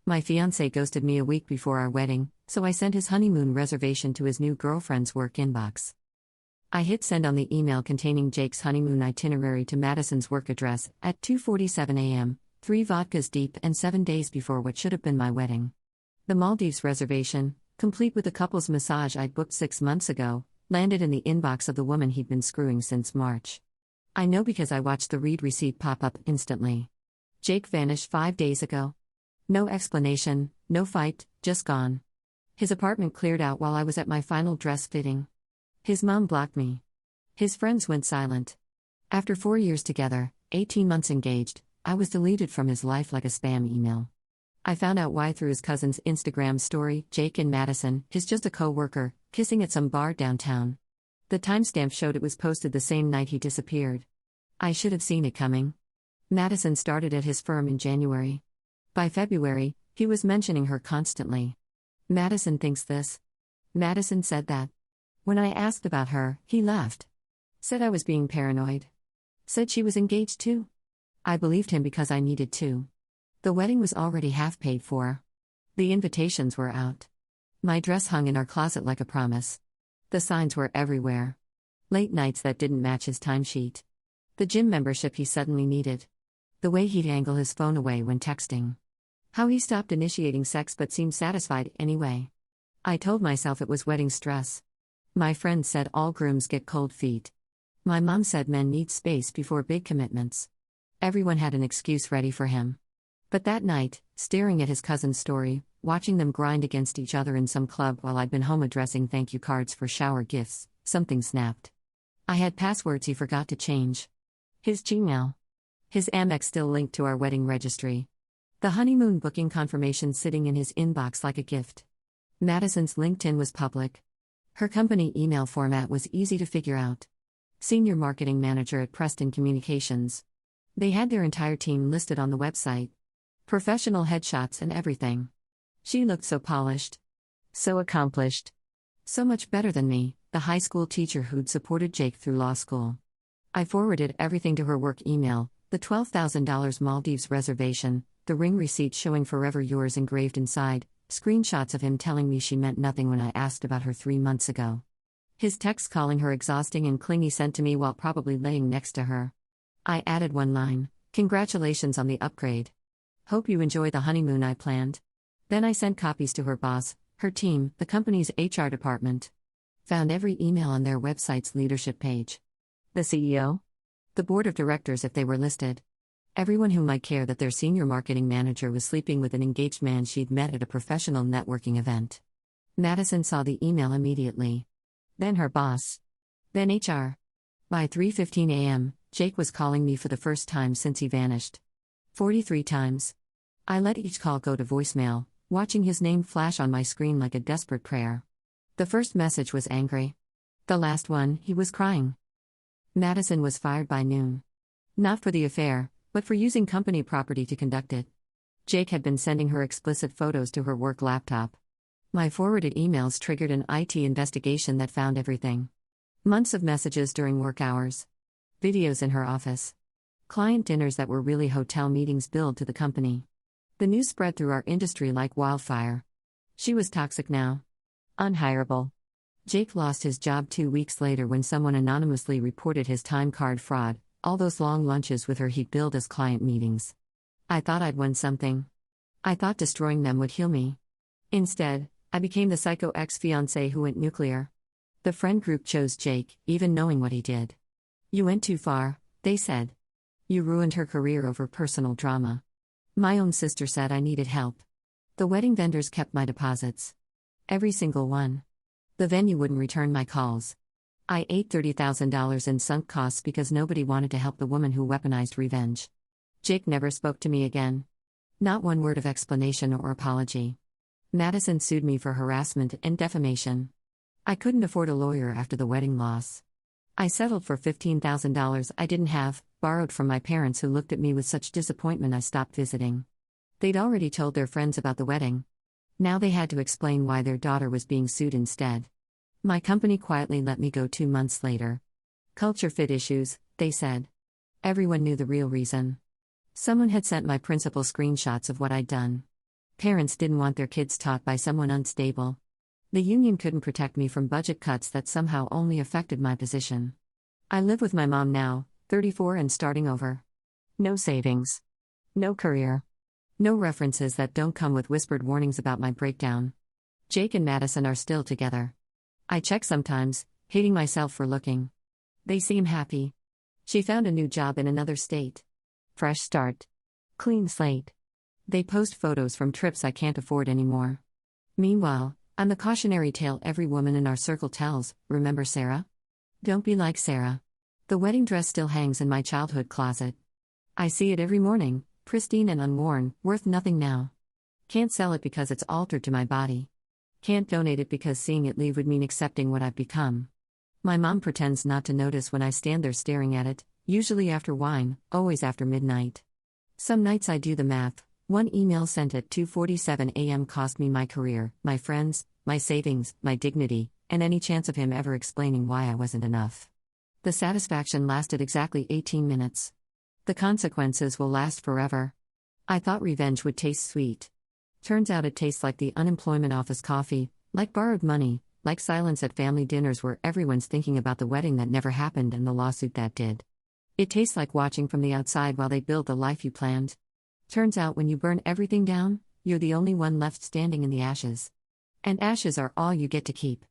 My fiancé ghosted me a week before our wedding, so I sent his honeymoon reservation to his new girlfriend's work inbox. I hit send on the email containing Jake's honeymoon itinerary to Madison's work address at 2:47 a.m., 3 vodkas deep and 7 days before what should have been my wedding. The Maldives reservation, complete with the couple's massage I'd booked 6 months ago, landed in the inbox of the woman he'd been screwing since March. I know because I watched the read receipt pop up instantly. Jake vanished 5 days ago. No explanation, no fight, just gone. His apartment cleared out while I was at my final dress fitting. His mom blocked me. His friends went silent. After 4 years together, 18 months engaged, I was deleted from his life like a spam email. I found out why through his cousin's Instagram story. Jake and Madison, his just a co-worker, kissing at some bar downtown. The timestamp showed it was posted the same night he disappeared. I should have seen it coming. Madison started at his firm in January. By February, he was mentioning her constantly. Madison thinks this. Madison said that. When I asked about her, he laughed. Said I was being paranoid. Said she was engaged too. I believed him because I needed to. The wedding was already half paid for. The invitations were out. My dress hung in our closet like a promise. The signs were everywhere. Late nights that didn't match his timesheet. The gym membership he suddenly needed. The way he'd angle his phone away when texting. How he stopped initiating sex but seemed satisfied anyway. I told myself it was wedding stress. My friends said all grooms get cold feet. My mom said men need space before big commitments. Everyone had an excuse ready for him. But that night, staring at his cousin's story, watching them grind against each other in some club while I'd been home addressing thank you cards for shower gifts, something snapped. I had passwords he forgot to change. His Gmail. His Amex still linked to our wedding registry. The honeymoon booking confirmation sitting in his inbox like a gift. Madison's LinkedIn was public. Her company email format was easy to figure out. Senior Marketing Manager at Preston Communications. They had their entire team listed on the website. Professional headshots and everything. She looked so polished. So accomplished. So much better than me, the high school teacher who'd supported Jake through law school. I forwarded everything to her work email, the $12,000 Maldives reservation, the ring receipt showing Forever Yours engraved inside, screenshots of him telling me she meant nothing when I asked about her 3 months ago. His text calling her exhausting and clingy sent to me while probably laying next to her. I added one line, "Congratulations on the upgrade. Hope you enjoy the honeymoon I planned." Then I sent copies to her boss, her team, the company's HR department. Found every email on their website's leadership page. The CEO? The board of directors if they were listed. Everyone who might care that their senior marketing manager was sleeping with an engaged man she'd met at a professional networking event. Madison saw the email immediately. Then her boss. Then HR. By 3:15 a.m., Jake was calling me for the first time since he vanished. 43 times. I let each call go to voicemail, watching his name flash on my screen like a desperate prayer. The first message was angry. The last one, he was crying. Madison was fired by noon. Not for the affair, but for using company property to conduct it. Jake had been sending her explicit photos to her work laptop. My forwarded emails triggered an IT investigation that found everything. Months of messages during work hours. Videos in her office. Client dinners that were really hotel meetings billed to the company. The news spread through our industry like wildfire. She was toxic now. Unhireable. Jake lost his job 2 weeks later when someone anonymously reported his time card fraud, all those long lunches with her he'd billed as client meetings. I thought I'd won something. I thought destroying them would heal me. Instead, I became the psycho ex-fiancé who went nuclear. The friend group chose Jake, even knowing what he did. "You went too far," they said. "You ruined her career over personal drama." My own sister said I needed help. The wedding vendors kept my deposits. Every single one. The venue wouldn't return my calls. I ate $30,000 in sunk costs because nobody wanted to help the woman who weaponized revenge. Jake never spoke to me again. Not one word of explanation or apology. Madison sued me for harassment and defamation. I couldn't afford a lawyer after the wedding loss. I settled for $15,000 I didn't have, borrowed from my parents who looked at me with such disappointment I stopped visiting. They'd already told their friends about the wedding. Now they had to explain why their daughter was being sued instead. My company quietly let me go 2 months later. Culture fit issues, they said. Everyone knew the real reason. Someone had sent my principal screenshots of what I'd done. Parents didn't want their kids taught by someone unstable. The union couldn't protect me from budget cuts that somehow only affected my position. I live with my mom now, 34 and starting over. No savings. No career. No references that don't come with whispered warnings about my breakdown. Jake and Madison are still together. I check sometimes, hating myself for looking. They seem happy. She found a new job in another state. Fresh start. Clean slate. They post photos from trips I can't afford anymore. Meanwhile, I'm the cautionary tale every woman in our circle tells. Remember Sarah? Don't be like Sarah. The wedding dress still hangs in my childhood closet. I see it every morning, pristine and unworn, worth nothing now. Can't sell it because it's altered to my body. Can't donate it because seeing it leave would mean accepting what I've become. My mom pretends not to notice when I stand there staring at it, usually after wine, always after midnight. Some nights I do the math. One email sent at 2:47 a.m. cost me my career, my friends, my savings, my dignity, and any chance of him ever explaining why I wasn't enough. The satisfaction lasted exactly 18 minutes. The consequences will last forever. I thought revenge would taste sweet. Turns out it tastes like the unemployment office coffee, like borrowed money, like silence at family dinners where everyone's thinking about the wedding that never happened and the lawsuit that did. It tastes like watching from the outside while they build the life you planned. Turns out when you burn everything down, you're the only one left standing in the ashes. And ashes are all you get to keep.